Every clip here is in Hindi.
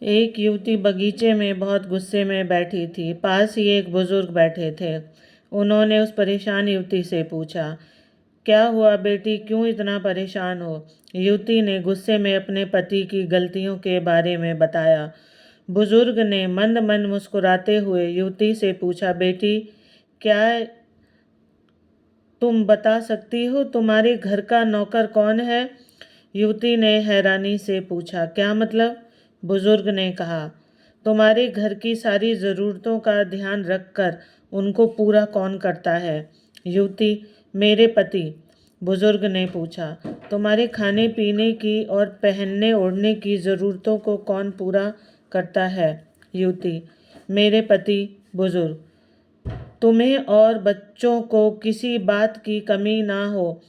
एक युवती बगीचे में बहुत गुस्से में बैठी थी। पास ही एक बुजुर्ग बैठे थे। उन्होंने उस परेशान युवती से पूछा, क्या हुआ बेटी, क्यों इतना परेशान हो? युवती ने गुस्से में अपने पति की गलतियों के बारे में बताया। बुजुर्ग ने मंद मंद मुस्कुराते हुए युवती से पूछा, बेटी, क्या तुम बता सकती हो तुम्हारे घर का नौकर कौन है? युवती ने हैरानी से पूछा, क्या मतलब? बुजुर्ग ने कहा, तुम्हारे घर की सारी ज़रूरतों का ध्यान रखकर उनको पूरा कौन करता है? युवती, मेरे पति। बुजुर्ग ने पूछा, तुम्हारे खाने पीने की और पहनने ओढ़ने की ज़रूरतों को कौन पूरा करता है? युवती, मेरे पति। बुजुर्ग, तुम्हें और बच्चों को किसी बात की कमी ना हो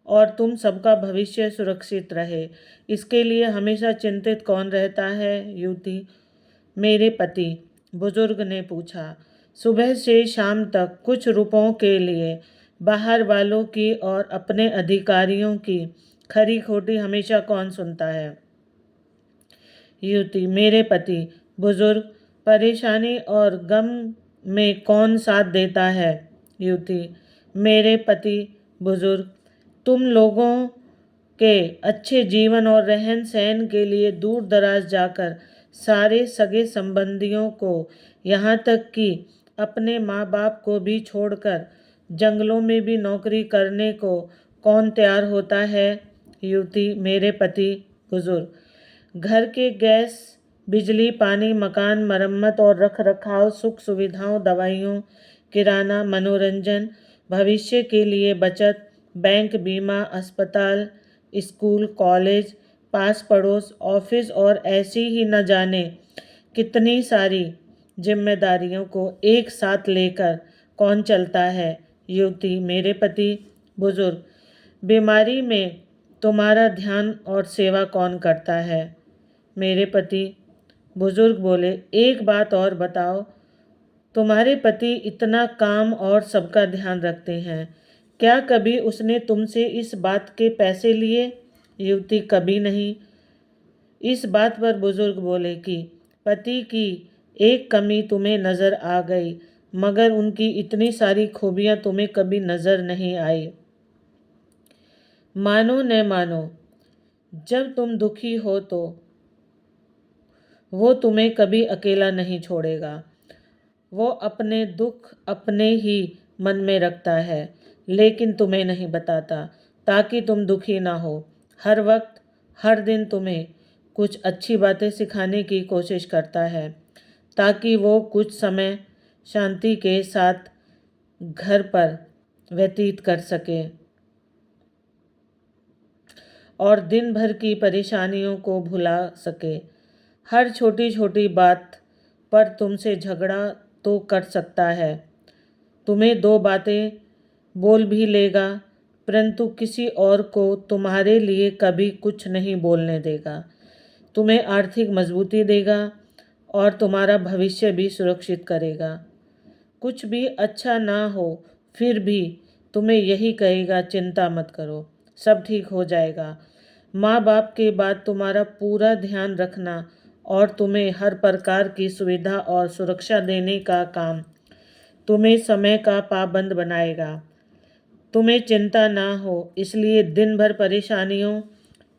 और तुम सबका भविष्य सुरक्षित रहे, इसके लिए हमेशा चिंतित कौन रहता है? युवती, मेरे पति। बुजुर्ग ने पूछा, सुबह से शाम तक कुछ रुपयों के लिए बाहर वालों की और अपने अधिकारियों की खरी खोटी हमेशा कौन सुनता है? युवती, मेरे पति। बुजुर्ग, परेशानी और गम में कौन साथ देता है? युवती, मेरे पति। बुजुर्ग, तुम लोगों के अच्छे जीवन और रहन सहन के लिए दूर दराज जाकर सारे सगे संबंधियों को, यहाँ तक कि अपने माँ बाप को भी छोड़कर जंगलों में भी नौकरी करने को कौन तैयार होता है? युवती, मेरे पति। बुजुर्ग, घर के गैस, बिजली, पानी, मकान, मरम्मत और रख रखाव, सुख सुविधाओं, दवाइयों, किराना, मनोरंजन, भविष्य के लिए बचत, बैंक, बीमा, अस्पताल, स्कूल, कॉलेज, पास पड़ोस, ऑफिस और ऐसी ही न जाने कितनी सारी जिम्मेदारियों को एक साथ लेकर कौन चलता है? युवती, मेरे पति। बुजुर्ग, बीमारी में तुम्हारा ध्यान और सेवा कौन करता है? मेरे पति। बुजुर्ग बोले, एक बात और बताओ, तुम्हारे पति इतना काम और सबका ध्यान रखते हैं, क्या कभी उसने तुमसे इस बात के पैसे लिए? युवती, कभी नहीं। इस बात पर बुजुर्ग बोले कि पति की एक कमी तुम्हें नज़र आ गई, मगर उनकी इतनी सारी खूबियाँ तुम्हें कभी नज़र नहीं आई। मानो न मानो, जब तुम दुखी हो तो वो तुम्हें कभी अकेला नहीं छोड़ेगा। वो अपने दुख अपने ही मन में रखता है, लेकिन तुम्हें नहीं बताता, ताकि तुम दुखी ना हो। हर वक्त, हर दिन तुम्हें कुछ अच्छी बातें सिखाने की कोशिश करता है, ताकि वो कुछ समय शांति के साथ घर पर व्यतीत कर सके और दिन भर की परेशानियों को भुला सके। हर छोटी छोटी बात पर तुमसे झगड़ा तो कर सकता है, तुम्हें दो बातें बोल भी लेगा, परंतु किसी और को तुम्हारे लिए कभी कुछ नहीं बोलने देगा। तुम्हें आर्थिक मजबूती देगा और तुम्हारा भविष्य भी सुरक्षित करेगा। कुछ भी अच्छा ना हो फिर भी तुम्हें यही कहेगा, चिंता मत करो, सब ठीक हो जाएगा। माँ बाप के बाद तुम्हारा पूरा ध्यान रखना और तुम्हें हर प्रकार की सुविधा और सुरक्षा देने का काम तुम्हें समय का पाबंद बनाएगा। तुम्हें चिंता ना हो, इसलिए दिन भर परेशानियों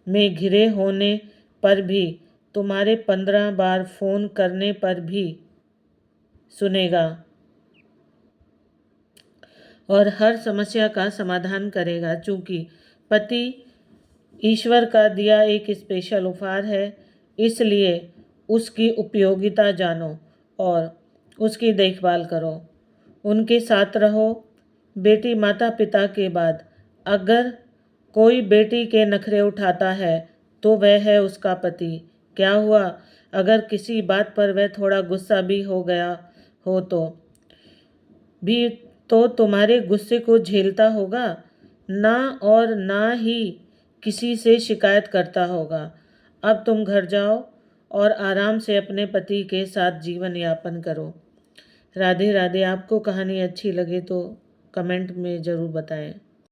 में घिरे होने पर भी तुम्हारे 15 बार फ़ोन करने पर भी सुनेगा और हर समस्या का समाधान करेगा। चूँकि पति ईश्वर का दिया एक स्पेशल उपहार है, इसलिए उसकी उपयोगिता जानो और उसकी देखभाल करो, उनके साथ रहो। बेटी माता पिता के बाद अगर कोई बेटी के नखरे उठाता है तो वह है उसका पति। क्या हुआ अगर किसी बात पर वह थोड़ा गुस्सा भी हो गया हो भी तो तुम्हारे गुस्से को झेलता होगा ना, और ना ही किसी से शिकायत करता होगा। अब तुम घर जाओ और आराम से अपने पति के साथ जीवन यापन करो। राधे राधे। आपको कहानी अच्छी लगे तो कमेंट में ज़रूर बताएं।